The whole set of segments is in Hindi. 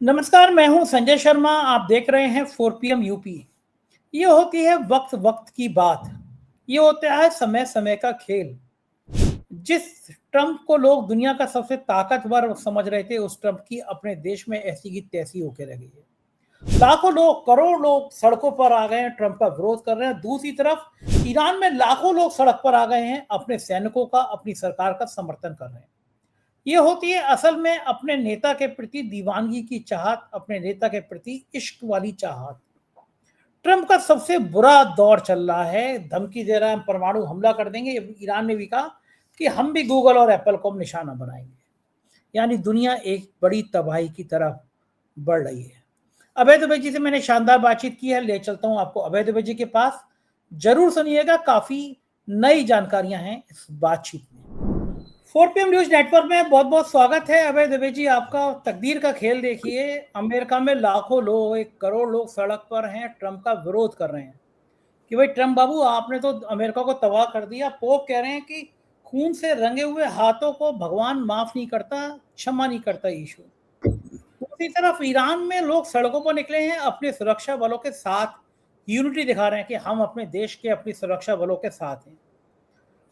नमस्कार, मैं हूं संजय शर्मा। आप देख रहे हैं 4 PM यूपी। ये होती है वक्त वक्त की बात। ये होता है समय समय का खेल। जिस ट्रंप को लोग दुनिया का सबसे ताकतवर समझ रहे थे, उस ट्रंप की अपने देश में ऐसी की तैसी होकर रह गई है। लाखों लोग, करोड़ लोग सड़कों पर आ गए हैं, ट्रंप का विरोध कर रहे हैं। दूसरी तरफ ईरान में लाखों लोग सड़क पर आ गए हैं, अपने सैनिकों का, अपनी सरकार का समर्थन कर रहे हैं। ये होती है असल में अपने नेता के प्रति दीवानगी की चाहत, अपने नेता के प्रति इश्क वाली चाहत। ट्रंप का सबसे बुरा दौर चल रहा है, धमकी दे रहा है हम परमाणु हमला कर देंगे। ईरान ने भी कहा कि हम भी गूगल और एप्पल को निशाना बनाएंगे। यानी दुनिया एक बड़ी तबाही की तरफ बढ़ रही है। अभय दुबे जी से मैंने शानदार बातचीत की है, ले चलता हूं आपको अभय दुबे जी के पास। जरूर सुनिएगा, काफी नई जानकारियां हैं इस बातचीत में। 4 PM न्यूज नेटवर्क में बहुत बहुत स्वागत है अभय दुबे जी आपका। तकदीर का खेल देखिए, अमेरिका में लाखों लोग, 1 करोड़ लोग सड़क पर हैं, ट्रंप का विरोध कर रहे हैं कि भाई ट्रंप बाबू, आपने तो अमेरिका को तबाह कर दिया। पोप कह रहे हैं कि खून से रंगे हुए हाथों को भगवान माफ नहीं करता, क्षमा नहीं करता यीशु। दूसरी तरफ ईरान में लोग सड़कों पर निकले हैं, अपने सुरक्षा बलों के साथ यूनिटी दिखा रहे हैं कि हम अपने देश के, अपनी सुरक्षा बलों के साथ हैं।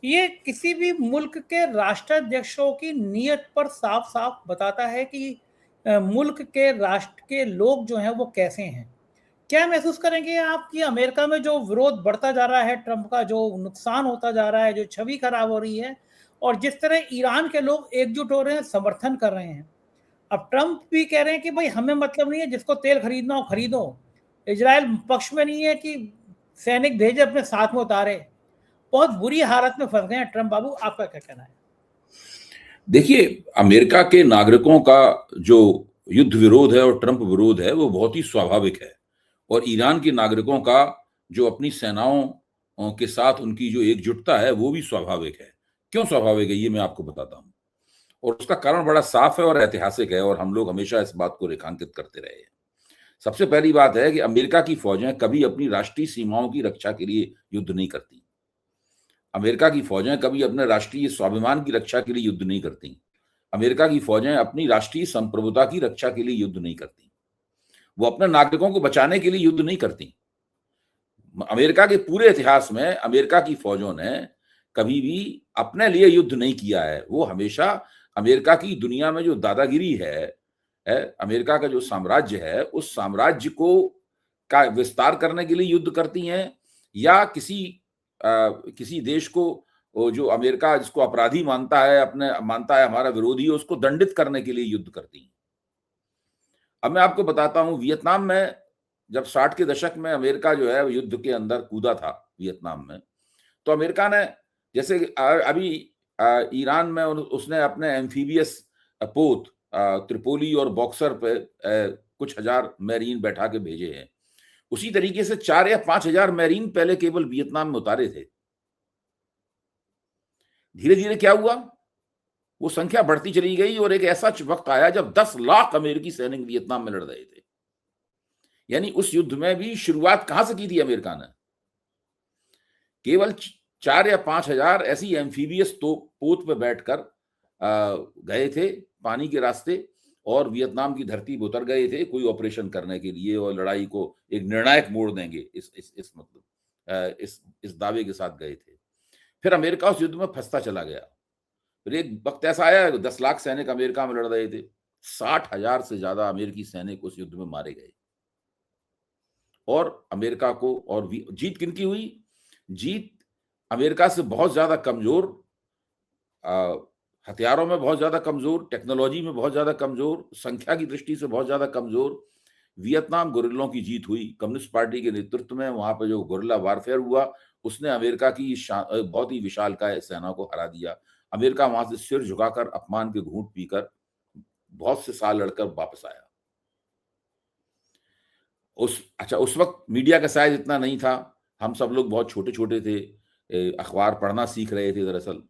ये किसी भी मुल्क के राष्ट्राध्यक्षों की नीयत पर साफ साफ बताता है कि मुल्क के, राष्ट्र के लोग जो हैं वो कैसे हैं। क्या महसूस करेंगे आप कि अमेरिका में जो विरोध बढ़ता जा रहा है, ट्रंप का जो नुकसान होता जा रहा है, जो छवि खराब हो रही है, और जिस तरह ईरान के लोग एकजुट हो रहे हैं, समर्थन कर रहे हैं। अब ट्रंप भी कह रहे हैं कि भाई हमें मतलब नहीं है, जिसको तेल खरीदना हो खरीदो। इजराइल पक्ष में नहीं है कि सैनिक भेजे, अपने साथ में उतारे। बहुत बुरी हालत में फंस गए हैं ट्रंप बाबू, आपका क्या कहना है? देखिए, अमेरिका के नागरिकों का जो युद्ध विरोध है और ट्रंप विरोध है वो बहुत ही स्वाभाविक है। और ईरान के नागरिकों का जो अपनी सेनाओं के साथ उनकी जो एकजुटता है वो भी स्वाभाविक है। क्यों स्वाभाविक है ये मैं आपको बताता हूं, और उसका कारण बड़ा साफ है और ऐतिहासिक है, और हम लोग हमेशा इस बात को रेखांकित करते रहे हैं। सबसे पहली बात है कि अमेरिका की फौजें कभी अपनी राष्ट्रीय सीमाओं की रक्षा के लिए युद्ध नहीं करती। अमेरिका की फौजें कभी अपने राष्ट्रीय स्वाभिमान की रक्षा के लिए युद्ध नहीं करती। अमेरिका की फौजें अपनी राष्ट्रीय संप्रभुता की रक्षा के लिए युद्ध नहीं करती। वो अपने नागरिकों को बचाने के लिए युद्ध नहीं करती। अमेरिका के पूरे इतिहास में अमेरिका की फौजों ने कभी भी अपने लिए युद्ध नहीं किया है। वो हमेशा अमेरिका की दुनिया में जो दादागिरी है अमेरिका का जो साम्राज्य है, उस साम्राज्य को का विस्तार करने के लिए युद्ध करती हैं, या किसी देश को, जो अमेरिका जिसको अपराधी मानता है, हमारा विरोधी है, उसको दंडित करने के लिए युद्ध करती हैं। अब मैं आपको बताता हूं, वियतनाम में जब 60 के दशक में अमेरिका जो है युद्ध के अंदर कूदा था वियतनाम में, तो अमेरिका ने, जैसे अभी ईरान में उसने अपने एम्फीबियस पोत त्रिपोली और बॉक्सर पे कुछ हजार मैरीन बैठा के भेजे हैं, उसी तरीके से 4 या 5 हजार मैरीन पहले केवल वियतनाम में उतारे थे। धीरे धीरे क्या हुआ, वो संख्या बढ़ती चली गई, और एक ऐसा वक्त आया जब 10 लाख अमेरिकी सैनिक वियतनाम में लड़ रहे थे। यानी उस युद्ध में भी शुरुआत कहां से की थी अमेरिका ने? केवल 4 या 5 हजार ऐसी एम्फीबियस पोत पे बैठकर गए थे पानी के रास्ते, और वियतनाम की धरती पर उतर गए थे कोई ऑपरेशन करने के लिए, और लड़ाई को एक निर्णायक मोड़ देंगे इस दावे के साथ गए थे। फिर अमेरिका उस युद्ध में फंसता चला गया। फिर एक वक्त ऐसा आया, 10 लाख सैनिक अमेरिका में लड़ रहे थे, 60 हजार से ज्यादा अमेरिकी सैनिक उस युद्ध में मारे गए। और अमेरिका को, और जीत किनकी हुई? जीत अमेरिका से बहुत ज्यादा कमजोर, हथियारों में बहुत ज्यादा कमजोर, टेक्नोलॉजी में बहुत ज्यादा कमजोर, संख्या की दृष्टि से बहुत ज्यादा कमजोर वियतनाम गुरिल्लों की जीत हुई। कम्युनिस्ट पार्टी के नेतृत्व में वहां पर जो गुरिल्ला वारफेयर हुआ, उसने अमेरिका की बहुत ही विशालकाय सेना को हरा दिया। अमेरिका वहां से सिर झुकाकर, अपमान के घूंट पीकर बहुत से साल लड़कर वापस आया। उस वक्त मीडिया का साइज इतना नहीं था, हम सब लोग बहुत छोटे छोटे थे, अखबार पढ़ना सीख रहे थे दरअसल।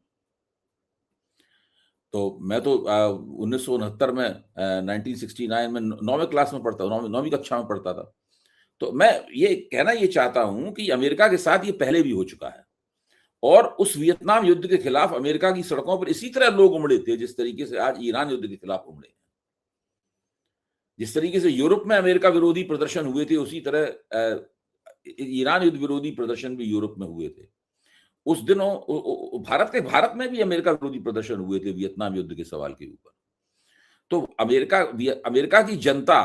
तो मैं तो 1969 में 1969 में 9वीं क्लास में पढ़ता, 9वीं कक्षा में पढ़ता था। तो मैं ये कहना ये चाहता हूं कि अमेरिका के साथ ये पहले भी हो चुका है, और उस वियतनाम युद्ध के खिलाफ अमेरिका की सड़कों पर इसी तरह लोग उमड़े थे जिस तरीके से आज ईरान युद्ध के खिलाफ उमड़े। जिस तरीके से यूरोप में अमेरिका विरोधी प्रदर्शन हुए थे, उसी तरह ईरान युद्ध विरोधी प्रदर्शन भी यूरोप में हुए थे। उस दिनों भारत में भी अमेरिका विरोधी प्रदर्शन हुए थे वियतनाम युद्ध के सवाल के ऊपर। तो अमेरिका की जनता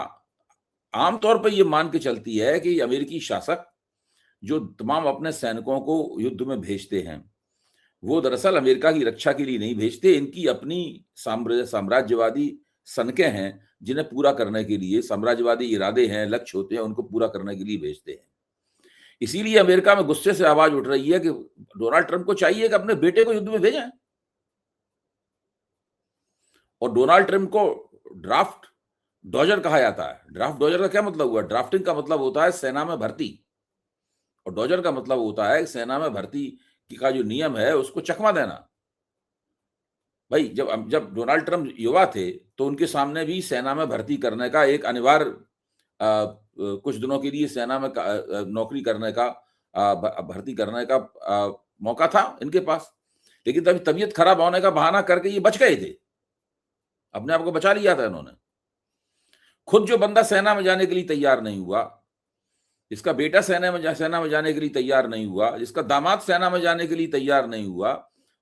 आमतौर पर यह मान के चलती है कि अमेरिकी शासक जो तमाम अपने सैनिकों को युद्ध में भेजते हैं, वो दरअसल अमेरिका की रक्षा के लिए नहीं भेजते, इनकी अपनी साम्राज्यवादी सनकें हैं, जिन्हें पूरा करने के लिए साम्राज्यवादी इरादे हैं, लक्ष्य होते हैं, उनको पूरा करने के लिए भेजते हैं। इसीलिए अमेरिका में गुस्से से आवाज उठ रही है कि डोनाल्ड ट्रंप को चाहिए कि अपने बेटे को युद्ध में भेजें। और डोनाल्ड ट्रंप को ड्राफ्ट डॉजर कहा जाता है। ड्राफ्ट डॉजर का क्या मतलब हुआ? ड्राफ्टिंग का मतलब होता है सेना में भर्ती, और डॉजर का मतलब होता है सेना में भर्ती का जो नियम है उसको चकमा देना। भाई जब डोनाल्ड ट्रंप युवा थे तो उनके सामने भी सेना में भर्ती करने का एक अनिवार्य कुछ दिनों के लिए सेना में नौकरी करने का भर्ती करने का मौका था इनके पास, लेकिन तभी तबीयत खराब होने का बहाना करके ये बच गए थे, अपने आप को बचा लिया था इन्होंने। खुद जो बंदा सेना में जाने के लिए तैयार नहीं हुआ, जिसका बेटा सेना में जाने के लिए तैयार नहीं हुआ, जिसका दामाद सेना में जाने के लिए तैयार नहीं हुआ,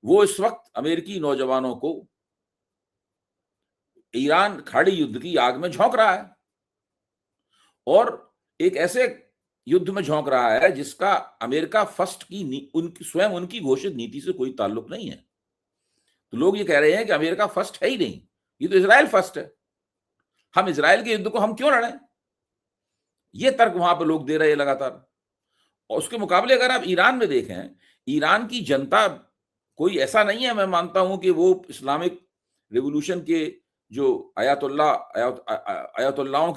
वो इस वक्त अमेरिकी नौजवानों को ईरान खाड़ी युद्ध की आग में झोंक रहा है, और एक ऐसे युद्ध में झोंक रहा है जिसका अमेरिका फर्स्ट की उनकी घोषित नीति से कोई ताल्लुक नहीं है। तो लोग ये कह रहे हैं कि अमेरिका फर्स्ट है ही नहीं, ये तो इजराइल फर्स्ट है, हम इजराइल के युद्ध को हम क्यों लड़ें? ये तर्क वहां पर लोग दे रहे हैं लगातार। और उसके मुकाबले अगर आप ईरान में देखें, ईरान की जनता कोई ऐसा नहीं है, मैं मानता हूं कि वो इस्लामिक रिवॉल्यूशन के जो आयतुल्लाहों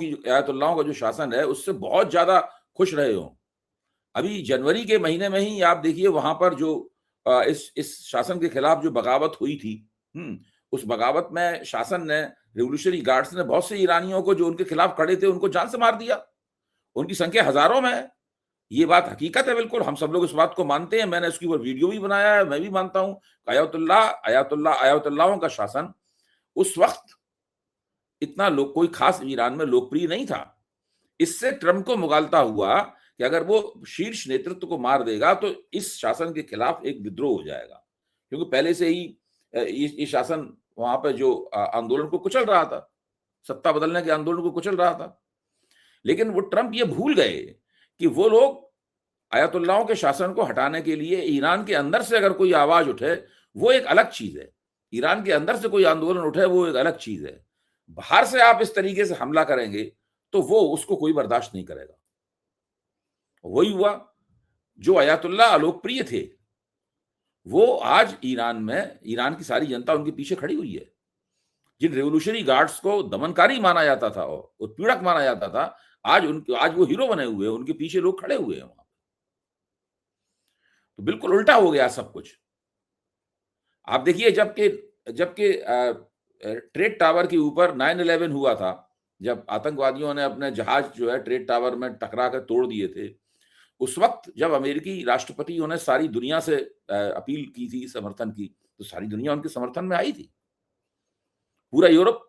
का जो शासन है उससे बहुत ज्यादा खुश रहे हो। अभी जनवरी के महीने में ही आप देखिए वहां पर जो इस शासन के खिलाफ जो बगावत हुई थी, उस बगावत में शासन ने, रिवोल्यूशनरी गार्ड्स ने बहुत से ईरानियों को जो उनके खिलाफ खड़े थे उनको जान से मार दिया। उनकी संख्या हजारों में है, ये बात हकीकत है, बिल्कुल हम सब लोग इस बात को मानते हैं। मैंने इसके ऊपर वीडियो भी बनाया है, मैं भी मानता हूं आयतुल्लाहों का शासन उस वक्त इतना कोई खास ईरान में लोकप्रिय नहीं था। इससे ट्रंप को मुगालता हुआ कि अगर वो शीर्ष नेतृत्व को मार देगा तो इस शासन के खिलाफ एक विद्रोह हो जाएगा, क्योंकि पहले से ही ये शासन वहां पर जो आंदोलन को कुचल रहा था, सत्ता बदलने के आंदोलन को कुचल रहा था। लेकिन वो ट्रंप ये भूल गए कि वो लोग आयतुल्लाहों के शासन को हटाने के लिए ईरान के अंदर से अगर कोई आवाज उठे वो एक अलग चीज है, ईरान के अंदर से कोई आंदोलन उठे वो एक अलग चीज है। बाहर से आप इस तरीके से हमला करेंगे तो वो उसको कोई बर्दाश्त नहीं करेगा। वही हुआ, जो अयातुल्ला अलोकप्रिय थे वो आज ईरान की सारी जनता उनके पीछे खड़ी हुई है। जिन रेवोल्यूशनरी गार्ड्स को दमनकारी माना जाता था और उत्पीड़क माना जाता था, आज वो हीरो बने हुए हैं, उनके पीछे लोग खड़े हुए हैं वहां। तो बिल्कुल उल्टा हो गया सब कुछ। आप देखिए जबकि ट्रेड टावर के ऊपर 9/11 हुआ था, जब आतंकवादियों ने अपने जहाज जो है ट्रेड टावर में टकरा कर तोड़ दिए थे, उस वक्त जब अमेरिकी राष्ट्रपति ने सारी दुनिया से अपील की थी समर्थन की, तो सारी दुनिया उनके समर्थन में आई थी। पूरा यूरोप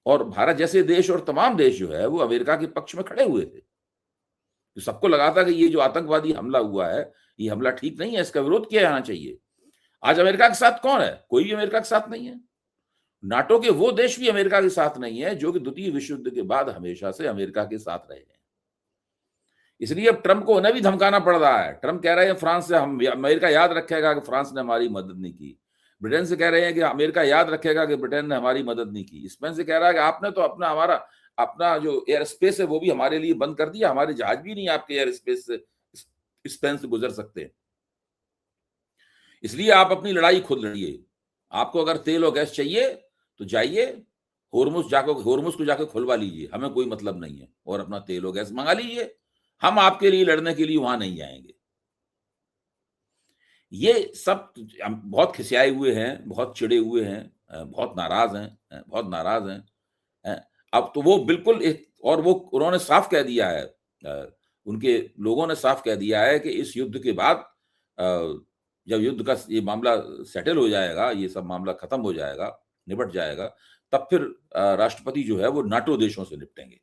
और भारत जैसे देश और तमाम देश जो है वो अमेरिका के पक्ष में खड़े हुए थे। तो सबको लगा था कि ये जो आतंकवादी हमला हुआ है, ये हमला ठीक नहीं है, इसका विरोध किया जाना चाहिए। आज अमेरिका के साथ कौन है? कोई भी अमेरिका के साथ नहीं है। नाटो के वो देश भी अमेरिका के साथ नहीं है जो कि द्वितीय विश्व युद्ध के बाद हमेशा से अमेरिका के साथ रहे हैं। इसलिए अब ट्रंप को उन्हें भी धमकाना पड़ रहा है। ट्रंप कह रहे हैं फ्रांस से अमेरिका याद रखेगा कि फ्रांस ने हमारी मदद नहीं की। ब्रिटेन से कह रहे हैं कि अमेरिका याद रखेगा कि ब्रिटेन ने हमारी मदद नहीं की। स्पेन से कह रहा है कि आपने तो अपना जो एयर स्पेस है वो भी हमारे लिए बंद कर दिया, हमारे जहाज भी नहीं आपके एयर स्पेस से स्पेन से गुजर सकते। इसलिए आप अपनी लड़ाई खुद लड़िए। आपको अगर तेल और गैस चाहिए तो जाइए होर्मुज को जाकर खुलवा लीजिए, हमें कोई मतलब नहीं है, और अपना तेल और गैस मंगा लीजिए। हम आपके लिए लड़ने के लिए वहां नहीं जाएंगे। ये सब बहुत खिसियाए हुए हैं, बहुत चिड़े हुए हैं, बहुत नाराज हैं। अब तो वो बिल्कुल और वो उन्होंने साफ कह दिया है, उनके लोगों ने साफ कह दिया है कि इस युद्ध के बाद जब युद्ध का ये मामला सेटल हो जाएगा, ये सब मामला खत्म हो जाएगा, निपट जाएगा, तब फिर राष्ट्रपति जो है वो नाटो देशों से निपटेंगे।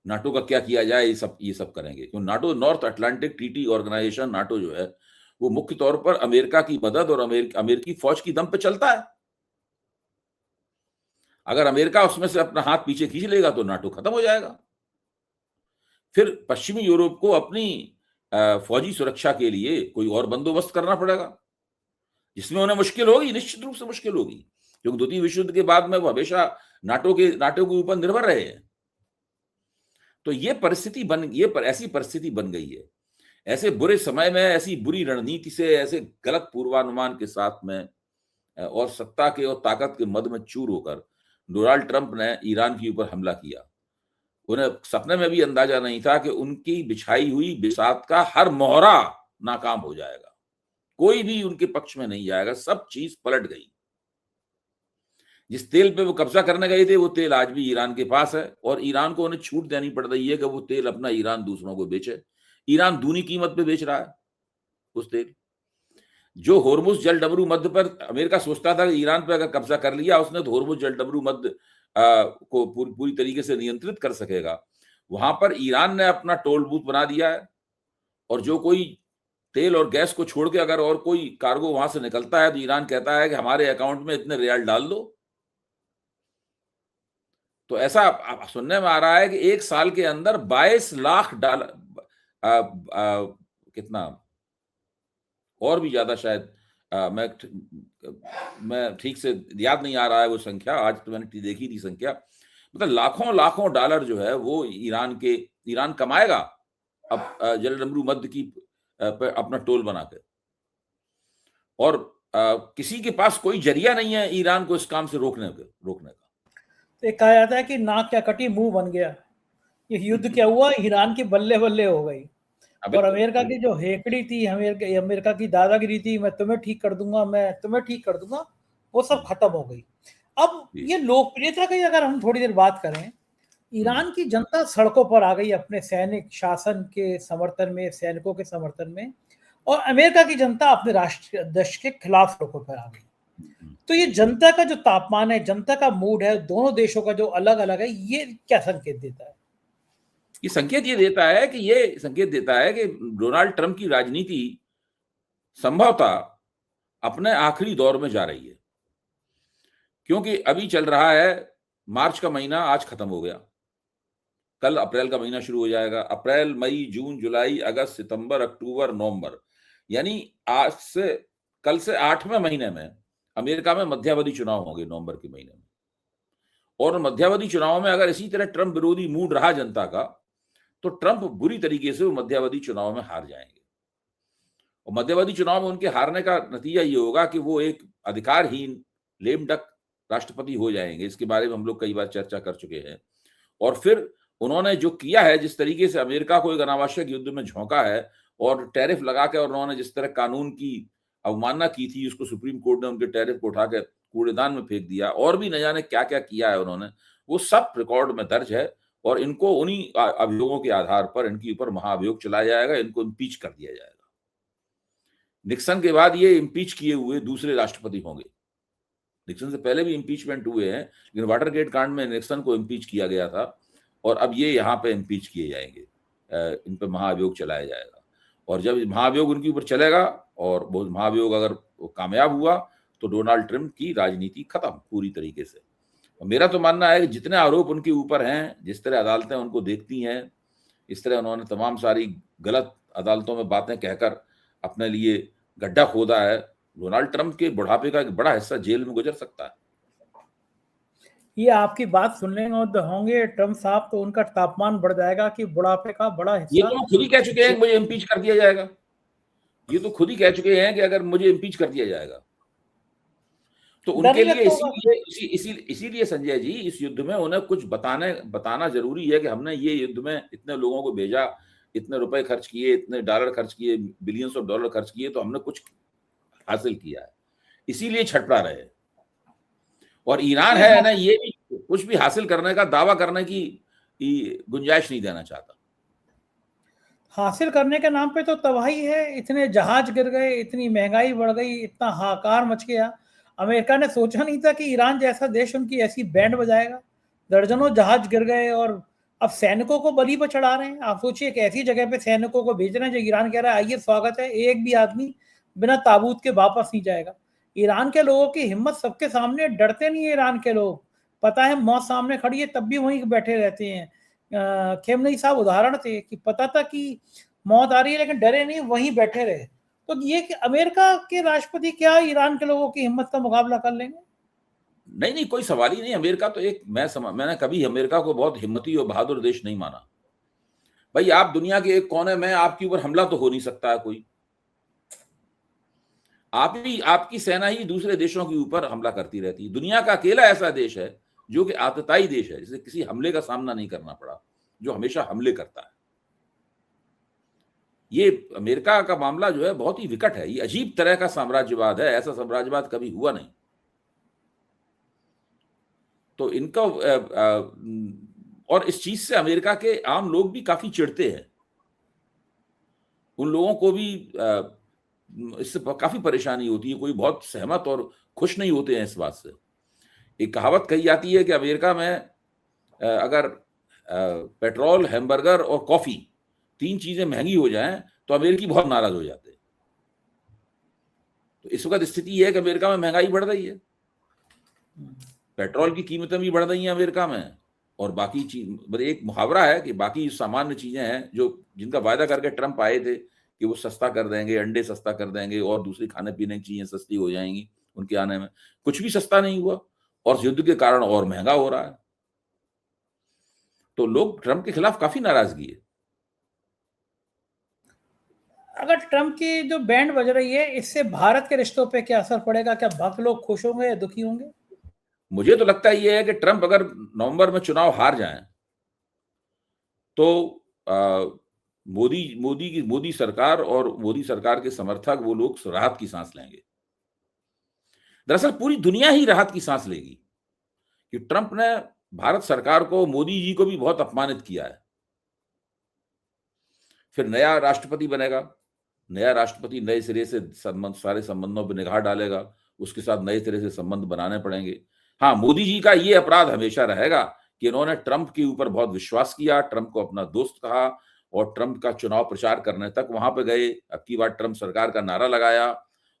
नाटो का क्या किया जाए, ये सब करेंगे, क्योंकि NATO North Atlantic Treaty Organization NATO जो है वो मुख्य तौर पर अमेरिका की मदद और अमेरिकी फौज की दम पे चलता है। अगर अमेरिका उसमें से अपना हाथ पीछे खींच लेगा तो नाटो खत्म हो जाएगा। फिर पश्चिमी यूरोप को अपनी फौजी सुरक्षा के लिए कोई और बंदोबस्त करना पड़ेगा, जिसमें उन्हें मुश्किल होगी, निश्चित रूप से मुश्किल होगी, क्योंकि द्वितीय विश्व युद्ध के बाद में वो हमेशा नाटो के ऊपर निर्भर रहे हैं। तो ऐसी परिस्थिति बन गई है। ऐसे बुरे समय में, ऐसी बुरी रणनीति से, ऐसे गलत पूर्वानुमान के साथ में और सत्ता के और ताकत के मद में चूर होकर डोनाल्ड ट्रंप ने ईरान के ऊपर हमला किया। उन्हें सपने में भी अंदाजा नहीं था कि उनकी बिछाई हुई बिसात का हर मोहरा नाकाम हो जाएगा, कोई भी उनके पक्ष में नहीं जाएगा, सब चीज पलट गई। जिस तेल पे वो कब्जा करने गए थे वो तेल आज भी ईरान के पास है, और ईरान को उन्हें छूट देनी पड़ रही है कि वो तेल अपना ईरान दूसरों को बेचे। ईरान दूनी कीमत पे बेच रहा है उस तेल। जो होर्मुज जलडमरू मध्य पर अमेरिका सोचता था कि ईरान पे अगर कब्जा कर लिया उसने तो होर्मुज जलडमरू मध्य को पूरी तरीके से नियंत्रित कर सकेगा, वहां पर ईरान ने अपना टोल बूथ बना दिया है। और जो कोई तेल और गैस को छोड़ के अगर और कोई कार्गो वहां से निकलता है तो ईरान कहता है कि हमारे अकाउंट में इतने रियाल डाल दो। तो ऐसा सुनने में आ रहा है कि एक साल के अंदर 22 लाख डॉलर, कितना और भी ज्यादा शायद, मैं ठीक से याद नहीं आ रहा है वो संख्या, आज तो मैंने देखी थी संख्या, मतलब लाखों डॉलर जो है वो ईरान कमाएगा अब जलडमरू मध्य की अपना टोल बना के। और किसी के पास कोई जरिया नहीं है ईरान को इस काम से रोकने का। तो कहा जाता है कि नाक क्या कटी मुंह बन गया। ये युद्ध क्या हुआ, ईरान की बल्ले बल्ले हो गई। और अमेरिका की जो हेकड़ी थी, अमेरिका की दादागिरी थी, मैं तुम्हें ठीक कर दूंगा, वो सब खत्म हो गई। अब ये लोकप्रियता की अगर हम थोड़ी देर बात करें, ईरान की जनता सड़कों पर आ गई अपने सैनिक शासन के समर्थन में, सैनिकों के समर्थन में, और अमेरिका की जनता अपने राष्ट्राध्यक्ष के खिलाफ सड़कों पर आ गई। तो ये जनता का जो तापमान है, जनता का मूड है, दोनों देशों का जो अलग अलग है, ये क्या संकेत देता है? ये संकेत देता है कि डोनाल्ड ट्रंप की राजनीति संभवतः अपने आखिरी दौर में जा रही है, क्योंकि अभी चल रहा है मार्च का महीना, आज खत्म हो गया, कल अप्रैल का महीना शुरू हो जाएगा। अप्रैल, मई, जून, जुलाई, अगस्त, सितंबर, अक्टूबर, नवंबर, यानी आज से कल से 8वें महीने में अमेरिका में मध्यावधि चुनाव होंगे, नवंबर के महीने में। और मध्यावधि चुनाव में अगर इसी तरह ट्रंप विरोधी मूड रहा जनता का, तो ट्रंप बुरी तरीके से वो मध्यावधि चुनाव में हार जाएंगे। और मध्यावधि चुनाव में उनके हारने का नतीजा ये होगा कि वो एक अधिकारहीन लेम डक राष्ट्रपति हो जाएंगे। इसके बारे में हम लोग कई बार चर्चा कर चुके हैं। और फिर उन्होंने जो किया है, जिस तरीके से अमेरिका को एक अनावश्यक युद्ध में झोंका है और टैरिफ लगा के, और उन्होंने जिस तरह कानून की अवमानना की थी, उसको सुप्रीम कोर्ट ने उनके टैरिफ को उठा के कूड़ेदान में फेंक दिया, और भी न जाने क्या क्या किया है उन्होंने, वो सब रिकॉर्ड में दर्ज है। और इनको उन्हीं अभियोगों के आधार पर इनके ऊपर महाभियोग चलाया जाएगा, इनको इम्पीच कर दिया जाएगा। निक्सन के बाद ये इम्पीच किए हुए दूसरे राष्ट्रपति होंगे। निक्सन से पहले भी इम्पीचमेंट हुए हैं, लेकिन वाटरगेट कांड में निक्सन को इम्पीच किया गया था, और अब ये यहाँ पे इम्पीच किए जाएंगे, इन पे महाभियोग चलाया जाएगा। और जब महाभियोग उनके ऊपर चलेगा और वो महाभियोग अगर कामयाब हुआ तो डोनाल्ड ट्रंप की राजनीति खत्म पूरी तरीके से। और मेरा तो मानना है कि जितने आरोप उनके ऊपर हैं, जिस तरह अदालतें उनको देखती हैं, इस तरह उन्होंने तमाम सारी गलत अदालतों में बातें कहकर अपने लिए गड्ढा खोदा है, डोनाल्ड ट्रंप के बुढ़ापे का एक बड़ा हिस्सा जेल में गुजर सकता है। ये आपकी बात सुनने में होंगे ट्रंप साहब, तो उनका तापमान बढ़ जाएगा कि बुढ़ापे का बड़ा हिस्सा। ये तो खुद ही कह चुके हैं मुझे इम्पीच कर दिया जाएगा। ये तो खुद ही कह चुके हैं कि अगर मुझे इम्पीच कर दिया जाएगा तो उनके लिए इसीलिए संजय जी, इस युद्ध में उन्हें कुछ बताना जरूरी है कि हमने ये युद्ध में इतने लोगों को भेजा, इतने रुपए खर्च किए, इतने डॉलर खर्च किए, बिलियंस ऑफ डॉलर खर्च किए, तो हमने कुछ हासिल किया है, इसीलिए छटपड़ा रहे। और ईरान है ना, ये भी कुछ भी हासिल करने का दावा करने की गुंजाइश नहीं देना चाहता। हासिल करने के नाम पे तो तबाही है, इतने जहाज गिर गए, इतनी महंगाई बढ़ गई, इतना हाहाकार मच गया। अमेरिका ने सोचा नहीं था कि ईरान जैसा देश उनकी ऐसी बैंड बजाएगा। दर्जनों जहाज गिर गए और अब सैनिकों को बलि पर चढ़ा रहे हैं। आप सोचिए कि ऐसी जगह पे सैनिकों को भेज रहे हैं जो ईरान कह रहा है आइए स्वागत है, एक भी आदमी बिना ताबूत के वापस नहीं जाएगा। ईरान के लोगों की हिम्मत सबके सामने, डरते नहीं है ईरान के लोग। पता है मौत सामने खड़ी है तब भी वहीं बैठे रहते हैं। खेमनेई साहब उदाहरण थे कि पता था कि मौत आ रही है लेकिन डरे नहीं, वहीं बैठे रहे। तो ये कि अमेरिका के राष्ट्रपति क्या ईरान के लोगों की हिम्मत का मुकाबला कर लेंगे? नहीं नहीं, कोई सवाल ही नहीं। अमेरिका तो एक मैंने कभी अमेरिका को बहुत हिम्मती और बहादुर देश नहीं माना। भाई आप दुनिया के एक कोने में, आपके ऊपर हमला तो हो नहीं सकता है कोई। आप ही, आपकी सेना ही दूसरे देशों के ऊपर हमला करती रहती है। दुनिया का अकेला ऐसा देश है जो कि आतताई देश है, जिसे किसी हमले का सामना नहीं करना पड़ा, जो हमेशा हमले करता है। ये अमेरिका का मामला जो है बहुत ही विकट है। ये अजीब तरह का साम्राज्यवाद है, ऐसा साम्राज्यवाद कभी हुआ नहीं। तो इनका और इस चीज से अमेरिका के आम लोग भी काफी चिढ़ते हैं। उन लोगों को भी इससे काफी परेशानी होती है। कोई बहुत सहमत और खुश नहीं होते हैं इस बात से। एक कहावत कही जाती है कि अमेरिका में अगर पेट्रोल, हैमबर्गर और कॉफी, 3 चीजें महंगी हो जाएं तो अमेरिकी बहुत नाराज हो जाते हैं। तो इस वक्त स्थिति यह है कि अमेरिका में महंगाई बढ़ रही है, पेट्रोल की कीमतें भी बढ़ रही हैं अमेरिका में, और बाकी चीज, एक मुहावरा है कि बाकी सामान्य चीजें हैं जो जिनका वायदा करके ट्रंप आए थे कि वो सस्ता कर देंगे, अंडे सस्ता कर देंगे और दूसरी खाने पीने की चीजें सस्ती हो जाएंगी उनके आने में, कुछ भी सस्ता नहीं हुआ और युद्ध के कारण और महंगा हो रहा है। तो लोग ट्रंप के खिलाफ काफी नाराजगी है। अगर ट्रंप की जो बैंड बज रही है इससे भारत के रिश्तों पे क्या असर पड़ेगा? क्या बाकी लोग खुश होंगे या दुखी होंगे? मुझे तो लगता है ये है कि ट्रंप अगर नवंबर में चुनाव हार जाएं तो मोदी सरकार और मोदी सरकार के समर्थक, वो लोग राहत की सांस लेंगे। दरअसल पूरी दुनिया ही राहत की सांस लेगी कि ट्रंप ने भारत सरकार को, मोदी जी को भी बहुत अपमानित किया है। फिर नया राष्ट्रपति बनेगा, नया राष्ट्रपति नए सिरे से सारे संबंधों पर निगाह डालेगा, उसके साथ नए तरह से संबंध बनाने पड़ेंगे। हाँ, मोदी जी का ये अपराध हमेशा रहेगा कि इन्होंने ट्रंप के ऊपर बहुत विश्वास किया, ट्रंप को अपना दोस्त कहा और ट्रंप का चुनाव प्रचार करने तक वहां पे गए। अब की बार ट्रंप सरकार का नारा लगाया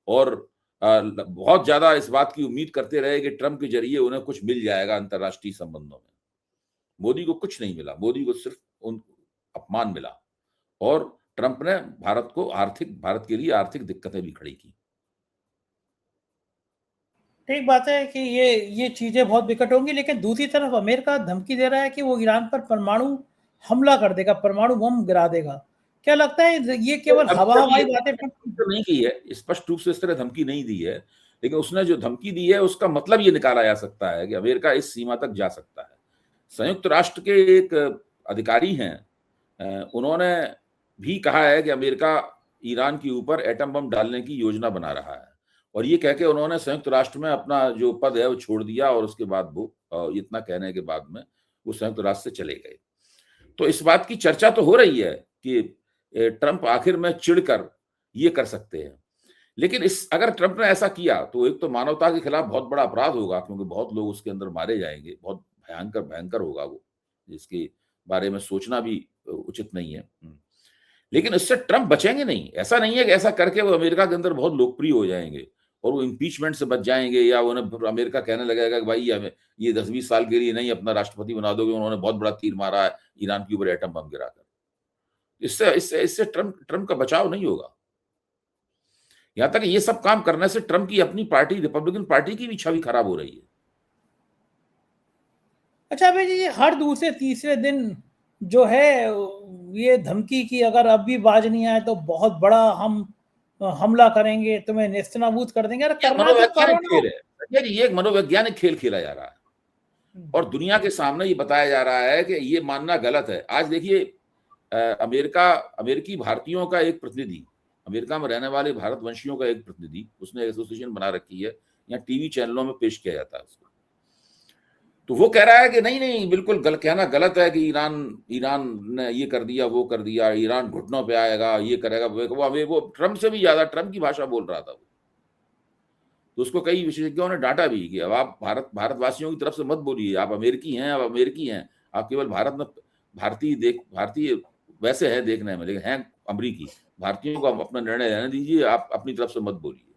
और बहुत ज्यादा इस बात की उम्मीद करते रहे कि ट्रंप के जरिए उन्हें कुछ मिल जाएगा अंतर्राष्ट्रीय संबंधों में। मोदी को कुछ नहीं मिला, मोदी को सिर्फ उन अपमान मिला और ट्रंप ने भारत के लिए आर्थिक दिक्कतें भी खड़ी की। ठीक बात है कि ये चीजें बहुत विकट होंगी, लेकिन दूसरी तरफ अमेरिका धमकी दे रहा है कि वो ईरान पर परमाणु हमला कर देगा, परमाणु बम गिरा देगा। क्या लगता है ये केवल हवाई बातें? तो नहीं की है, स्पष्ट रूप से इस तरह धमकी नहीं दी है, लेकिन उसने जो धमकी दी है उसका मतलब ये निकाला जा सकता है कि अमेरिका इस सीमा तक जा सकता है। संयुक्त राष्ट्र के एक अधिकारी हैं, उन्होंने भी कहा है कि अमेरिका ईरान के ऊपर एटम बम डालने की योजना बना रहा है, और ये कह के उन्होंने संयुक्त राष्ट्र में अपना जो पद है वो छोड़ दिया, और उसके बाद वो इतना कहने के बाद में वो संयुक्त राष्ट्र से चले गए। तो इस बात की चर्चा तो हो रही है कि ट्रंप आखिर में चिढ़कर ये कर सकते हैं, लेकिन अगर ट्रंप ने ऐसा किया तो एक तो मानवता के खिलाफ बहुत बड़ा अपराध होगा, क्योंकि बहुत लोग उसके अंदर मारे जाएंगे, बहुत भयंकर होगा वो, जिसके बारे में सोचना भी उचित नहीं है। लेकिन इससे ट्रंप बचेंगे नहीं। ऐसा नहीं है कि ऐसा करके वो अमेरिका के अंदर बहुत लोकप्रिय हो जाएंगे और वो इम्पीचमेंट से बच जाएंगे, या उन्हें अमेरिका कहने लगेगा कि भाई हमें ये 10-20 साल के लिए नहीं अपना राष्ट्रपति बना दोगे, उन्होंने बहुत बड़ा तीर मारा है ईरान के ऊपर एटम बम गिराकर। इससे ट्रंप का बचाव नहीं होगा। यहां तक ये सब काम करने से ट्रंप की अपनी पार्टी, रिपब्लिकन पार्टी की भी छवि खराब हो रही है। अच्छा भाई जी, हर दूसरे तीसरे दिन जो है ये धमकी की अगर अब भी बाज नहीं आए तो बहुत बड़ा हम हमला करेंगे, तुम्हें नेस्तनाबूद कर देंगे। अरे करना तो करो ना। ये एक मनोवैज्ञानिक खेल खेला जा रहा है और दुनिया के सामने ये बताया जा रहा है कि ये मानना गलत है। आज देखिए, अमेरिकी भारतीयों का एक प्रतिनिधि, अमेरिका में रहने वाले भारतवंशियों का एक प्रतिनिधि, उसने एसोसिएशन बना रखी है, यहाँ टीवी चैनलों में पेश किया जाता है उसको। तो वो कह रहा है कि नहीं बिल्कुल कहना गलत है कि ईरान ने ये कर दिया, वो कर दिया, ईरान घुटनों पे आएगा, ये करेगा, वो ट्रंप से भी ज्यादा ट्रंप की भाषा बोल रहा था वो। तो उसको कई विशेषज्ञों ने डांटा भी कि अब आप भारतवासियों की तरफ से मत बोलिए, आप अमेरिकी हैं, आप अमेरिकी हैं, आप केवल भारत में भारतीय वैसे हैं देखने में, लेकिन हैं अमरीकी। भारतीयों को अपना निर्णय लेने दीजिए, आप अपनी तरफ से मत बोलिए।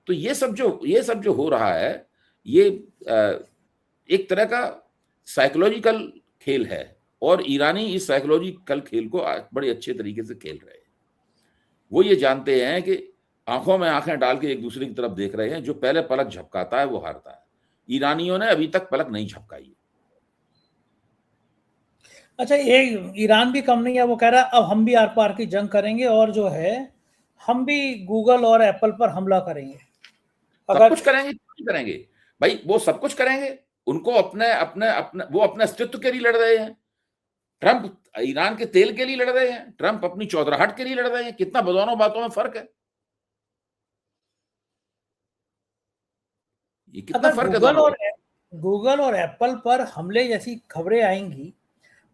तो ये सब जो हो रहा है, ये एक तरह का साइकोलॉजिकल खेल है, और ईरानी इस साइकोलॉजिकल खेल को बड़े अच्छे तरीके से खेल रहे हैं। वो ये जानते हैं कि आंखों में आंखें डाल के एक दूसरे की तरफ देख रहे हैं, जो पहले पलक झपकाता है वो हारता है। ईरानियों ने अभी तक पलक नहीं झपकाई। अच्छा, ये ईरान भी कम नहीं है, वो कह रहा है अब हम भी आर पार की जंग करेंगे और जो है हम भी गूगल और एप्पल पर हमला करेंगे। सब कुछ करेंगे, करेंगे भाई, वो सब कुछ करेंगे। उनको अपने अपने अपने वो अपने अस्तित्व के लिए लड़ रहे हैं। ट्रंप ईरान के तेल के लिए लड़ रहे हैं, ट्रंप अपनी चौधराहट के लिए लड़ रहे हैं। कितना दोनों बातों में फर्क है, ये कितना फर्क है। गूगल और एप्पल पर हमले जैसी खबरें आएंगी,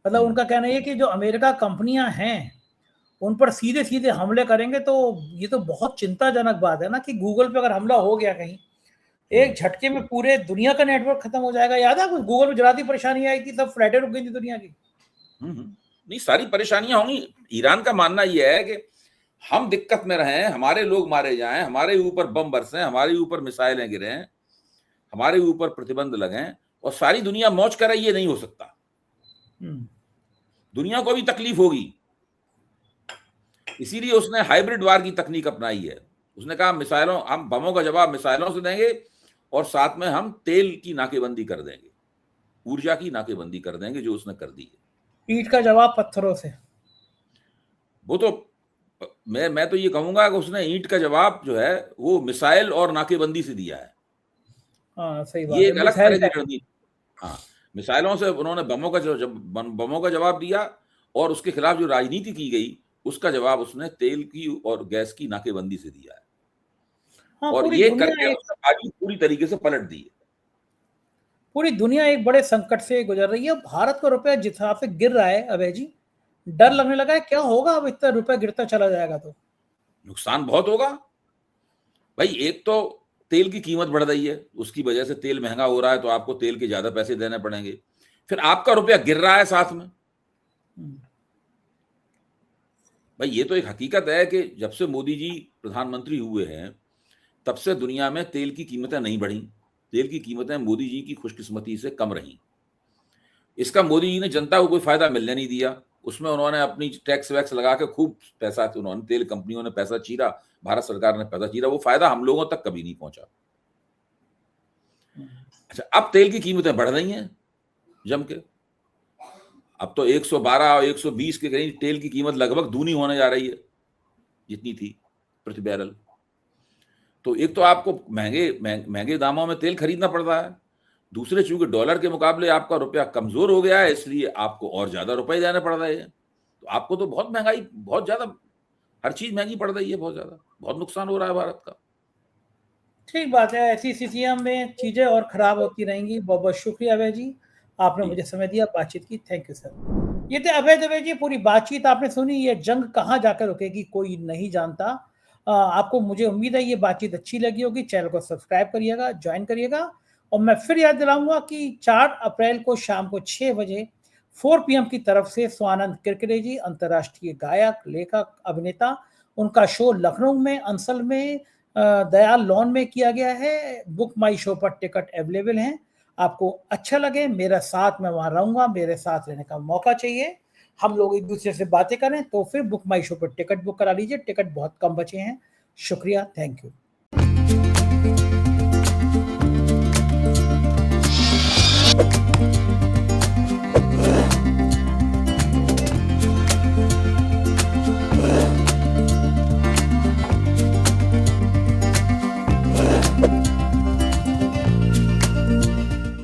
मतलब उनका कहना है कि जो अमेरिका कंपनियां हैं उन पर सीधे सीधे हमले करेंगे, तो ये तो बहुत चिंताजनक बात है ना कि गूगल पे अगर हमला हो गया कहीं, एक झटके में पूरे दुनिया का नेटवर्क खत्म हो जाएगा। याद है कुछ गूगल में जरा सी परेशानी आई थी, सब फ्लाइटें रुक गई थी दुनिया की। नहीं, सारी परेशानियां होंगी। ईरान का मानना यह है कि हम दिक्कत में रहे, हमारे लोग मारे जाएं, हमारे ऊपर बम बरसें, हमारे ऊपर मिसाइलें गिरें, हमारे ऊपर प्रतिबंध लगें, और सारी दुनिया मौज करे, ये नहीं हो सकता। दुनिया को भी तकलीफ होगी। इसीलिए उसने हाइब्रिड वार की तकनीक अपनाई है। उसने कहा हम बमों का जवाब मिसाइलों से देंगे, और साथ में हम तेल की नाकेबंदी कर देंगे, ऊर्जा की नाकेबंदी कर देंगे, जो उसने कर दी है। ईंट का जवाब पत्थरों से। वो तो मैं तो ये कहूंगा कि उसने ईंट का जवाब जो है वो मिसाइल और नाकेबंदी से दिया है। हाँ, सही बात ये है। एक अलग तरह की रणनीति। हाँ, मिसाइलों से उन्होंने बमों का जवाब दिया, और उसके खिलाफ जो राजनीति की गई उसका जवाब उसने तेल की और गैस की नाकेबंदी से दिया है। हाँ, और ये करके उसने बाजी पूरी तरीके से पलट दी है। पूरी दुनिया एक बड़े संकट से गुजर रही है। भारत का रुपया जिस हिसाब से गिर रहा है अभय जी, डर लगने लगा है क्या होगा अब इतना रुपया गिरता चला जाएगा तो। नुकसान बहुत होगा भाई। एक तो तेल की कीमत बढ़ रही है, उसकी वजह से तेल महंगा हो रहा है, तो आपको तेल के ज्यादा पैसे देने पड़ेंगे। फिर आपका रुपया गिर रहा है साथ में। भाई ये तो एक हकीकत है कि जब से मोदी जी प्रधानमंत्री हुए हैं तब से दुनिया में तेल की कीमतें नहीं बढ़ी। तेल की कीमतें मोदी जी की खुशकिस्मती से कम रही। इसका मोदी जी ने जनता को कोई फायदा मिलने नहीं दिया। उसमें उन्होंने अपनी टैक्स वैक्स लगा के खूब पैसा, उन्होंने तेल कंपनियों ने पैसा चीरा, भारत सरकार ने पैसा चीरा, वो फायदा हम लोगों तक कभी नहीं पहुंचा। अच्छा, अब तेल की कीमतें बढ़ रही हैं जम के। अब तो 112 और 120 के करीब तेल की कीमत लगभग दूनी होने जा रही है जितनी थी प्रति बैरल। तो एक तो आपको महंगे दामों में तेल खरीदना पड़ रहा है, दूसरे चूंकि डॉलर के मुकाबले आपका रुपया कमजोर हो गया है, इसलिए आपको और ज्यादा रुपए देने पड़ रहे हैं। तो आपको तो बहुत महंगाई, बहुत ज्यादा हर चीज महंगी पड़ रही है, बहुत ज्यादा, बहुत नुकसान हो रहा है भारत का। ठीक बात है। ऐसी स्थितियों में चीजें और खराब होती रहेंगी। बहुत बहुत शुक्रिया अभय जी, आपने मुझे समय दिया, बातचीत की। Thank you sir. ये थे अभय दवे जी। पूरी बातचीत आपने सुनी। ये जंग कहाँ जाकर रुकेगी कोई नहीं जानता। आपको, मुझे उम्मीद है ये बातचीत अच्छी लगी होगी। चैनल को सब्सक्राइब करिएगा, ज्वाइन करिएगा। और मैं फिर याद दिलाऊंगा कि 4 अप्रैल को शाम को 6 बजे 4 PM की तरफ से स्वानंद किरकिरे जी, अंतर्राष्ट्रीय गायक, लेखक, अभिनेता, उनका शो लखनऊ में अंसल में दयाल लॉन में किया गया है। बुक माई शो पर टिकट अवेलेबल हैं। आपको अच्छा लगे, मेरा साथ, मैं वहां रहूंगा, मेरे साथ रहने का मौका चाहिए, हम लोग एक दूसरे से बातें करें, तो फिर बुक माई शो पर टिकट बुक करा लीजिए। टिकट बहुत कम बचे हैं। शुक्रिया, थैंक यू।